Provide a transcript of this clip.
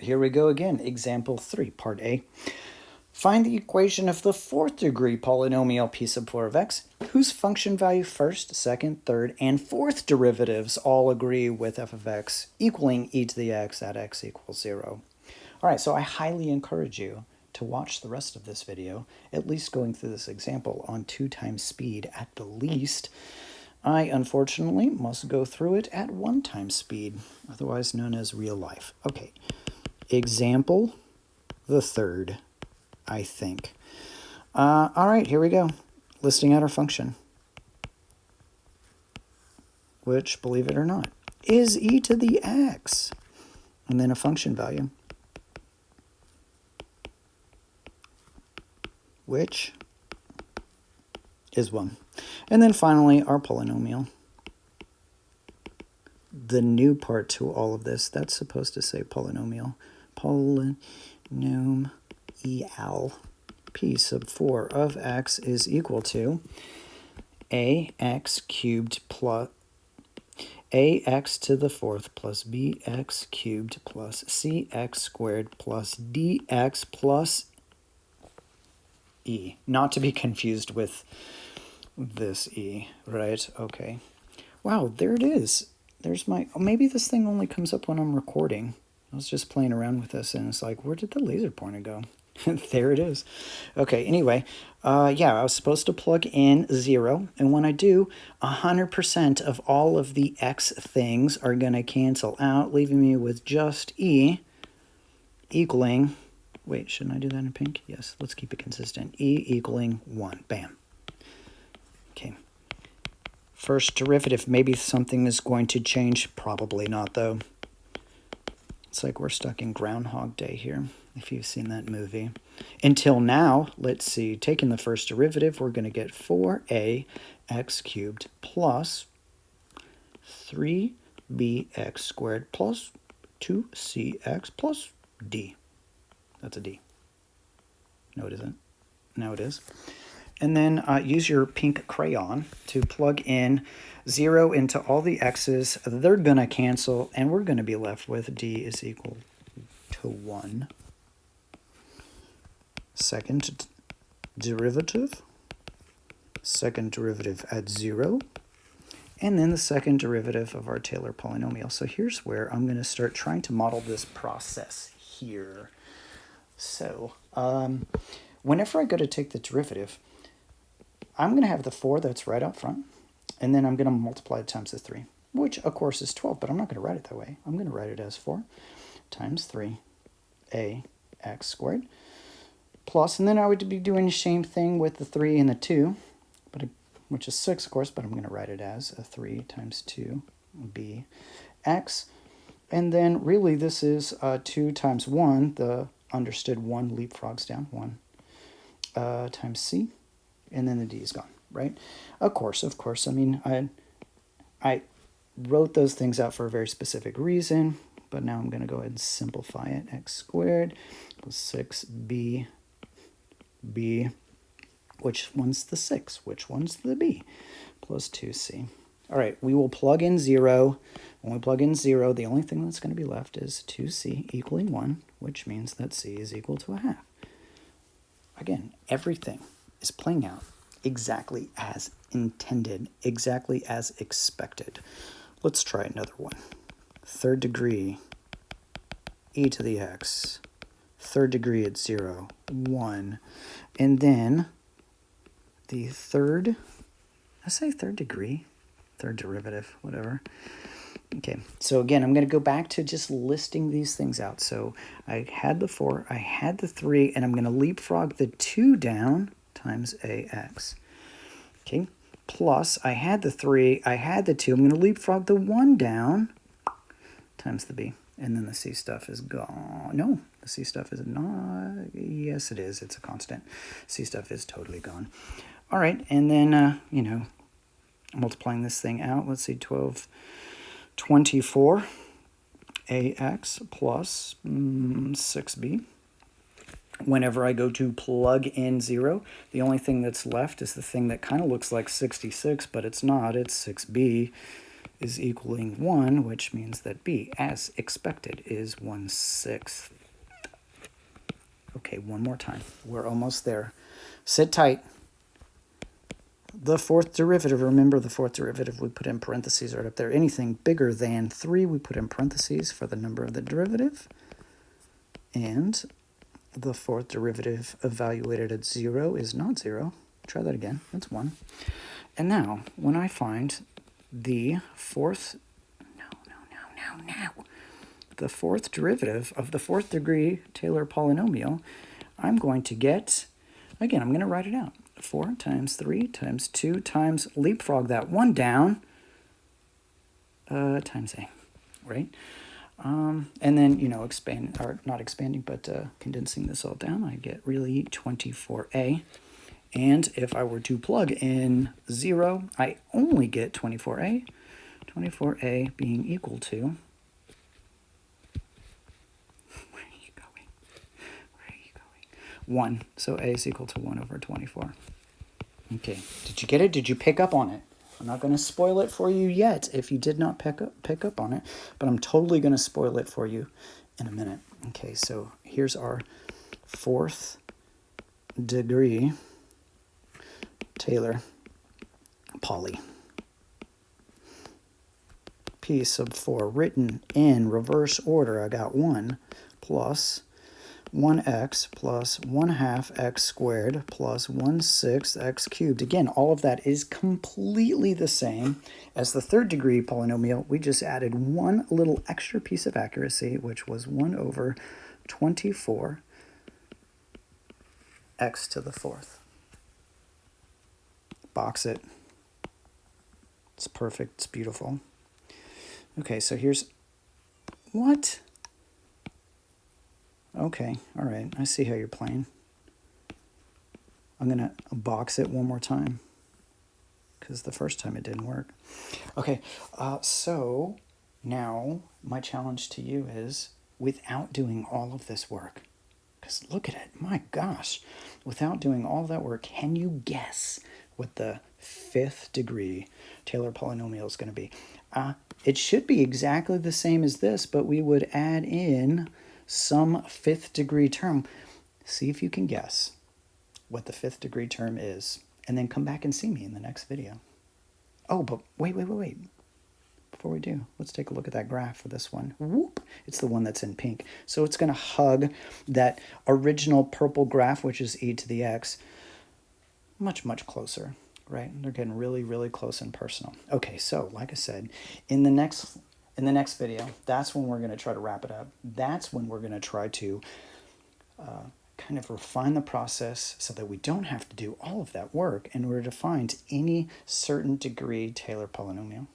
Here we go again. Example 3, part A. Find the equation of the fourth degree polynomial p sub 4 of x, whose function value first, second, third, and fourth derivatives all agree with f of x equaling e to the x at x equals 0. All right, so I highly encourage you to watch the rest of this video, at least going through this example on 2 times speed at the least. I, unfortunately, must go through it at 1 times speed, otherwise known as real life. Okay, example the third, I think. All right, here we go. Listing out our function, which, believe it or not, is e to the x, and then a function value, which is 1. And then finally, our polynomial. The new part to all of this, that's supposed to say polynomial. Polynomial p sub 4 of x is equal to ax cubed plus ax to the fourth plus bx cubed plus cx squared plus dx plus e. Not to be confused with this e, right? Okay. Wow, there it is. There's my... Oh, maybe this thing only comes up when I'm recording. I was just playing around with this, and it's like, where did the laser pointer go? There it is. Okay, anyway, yeah, I was supposed to plug in 0, and when I do, 100% of all of the x things are going to cancel out, leaving me with just e equaling... Wait, shouldn't I do that in pink? Yes, let's keep it consistent. E equaling 1. Bam. Okay. First derivative, maybe something is going to change. Probably not, though. It's like we're stuck in Groundhog Day here, if you've seen that movie. Until now, let's see, taking the first derivative, we're going to get 4ax cubed plus 3bx squared plus 2cx plus d. That's a d. No, it isn't. Now it is. And then use your pink crayon to plug in 0 into all the x's. They're going to cancel, and we're going to be left with d is equal to 1. Second derivative at 0. And then the second derivative of our Taylor polynomial. So here's where I'm going to start trying to model this process here. So whenever I go to take the derivative, I'm going to have the 4 that's right up front, and then I'm going to multiply it times the 3, which, of course, is 12, but I'm not going to write it that way. I'm going to write it as 4 times 3ax squared plus, and then I would be doing the same thing with the 3 and the 2, which is 6, of course, but I'm going to write it as a 3 times 2bx. And then, really, this is 2 times 1, the understood 1 leapfrogs down, 1 times c. And then the d is gone, right? Of course. I mean, I wrote those things out for a very specific reason, but now I'm going to go ahead and simplify it. X squared plus 6b, which one's the 6? Which one's the b? Plus 2c. All right, we will plug in 0. When we plug in 0, the only thing that's going to be left is 2c equaling 1, which means that c is equal to a half. Again, everything is playing out exactly as intended, exactly as expected. Let's try another one. Third degree, e to the x. Third degree at 0, 1. And then the third, I say third degree, third derivative, whatever. Okay, so again, I'm going to go back to just listing these things out. So I had the 4, I had the 3, and I'm going to leapfrog the 2 down times ax. Okay, plus I had the 3, I had the 2, I'm going to leapfrog the 1 down times the b. And then the c stuff is gone. No, the c stuff is not. Yes, it is. It's a constant. C stuff is totally gone. All right, and then, you know, multiplying this thing out, let's see, 24 ax plus 6b. Whenever I go to plug in 0, the only thing that's left is the thing that kind of looks like 66, but it's not. It's 6b. is equaling 1, which means that b, as expected, is 1/6. Okay, one more time. We're almost there. Sit tight. The fourth derivative, remember the fourth derivative we put in parentheses right up there. Anything bigger than 3 we put in parentheses for the number of the derivative. And the fourth derivative evaluated at 0 is not 0. Try that again. That's 1. And now, when I find the fourth, the fourth derivative of the fourth degree Taylor polynomial, I'm going to get, again, I'm going to write it out. 4 times 3 times 2 times, leapfrog that 1 down, times a, right? And then, expand, or not expanding, but condensing this all down, I get really 24a. And if I were to plug in 0, I only get 24a. 24a being equal to, where are you going? 1. So a is equal to 1 over 24. Okay, did you get it? Did you pick up on it? I'm not going to spoil it for you yet if you did not pick up on it, but I'm totally going to spoil it for you in a minute. Okay, so here's our fourth degree Taylor poly. P sub 4 written in reverse order. I got 1 plus 1x plus 1/2 x squared plus 1/6 x cubed. Again, all of that is completely the same as the third degree polynomial. We just added one little extra piece of accuracy, which was 1 over 24 x to the fourth. Box it. It's perfect. It's beautiful. Okay, so here's... What? Okay, all right. I see how you're playing. I'm going to box it one more time because the first time it didn't work. Okay, so now my challenge to you is, without doing all of this work, because look at it, my gosh, without doing all that work, can you guess what the fifth degree Taylor polynomial is going to be? It should be exactly the same as this, but we would add in some fifth degree term. See if you can guess what the fifth degree term is, and then come back and see me in the next video. Oh, but wait. Before we do, let's take a look at that graph for this one. Whoop! It's the one that's in pink. So it's going to hug that original purple graph, which is e to the x, much, much closer, right? They're getting really, really close and personal. Okay, so like I said, in the next video, that's when we're going to try to wrap it up. That's when we're going to try to kind of refine the process so that we don't have to do all of that work in order to find any certain degree Taylor polynomial.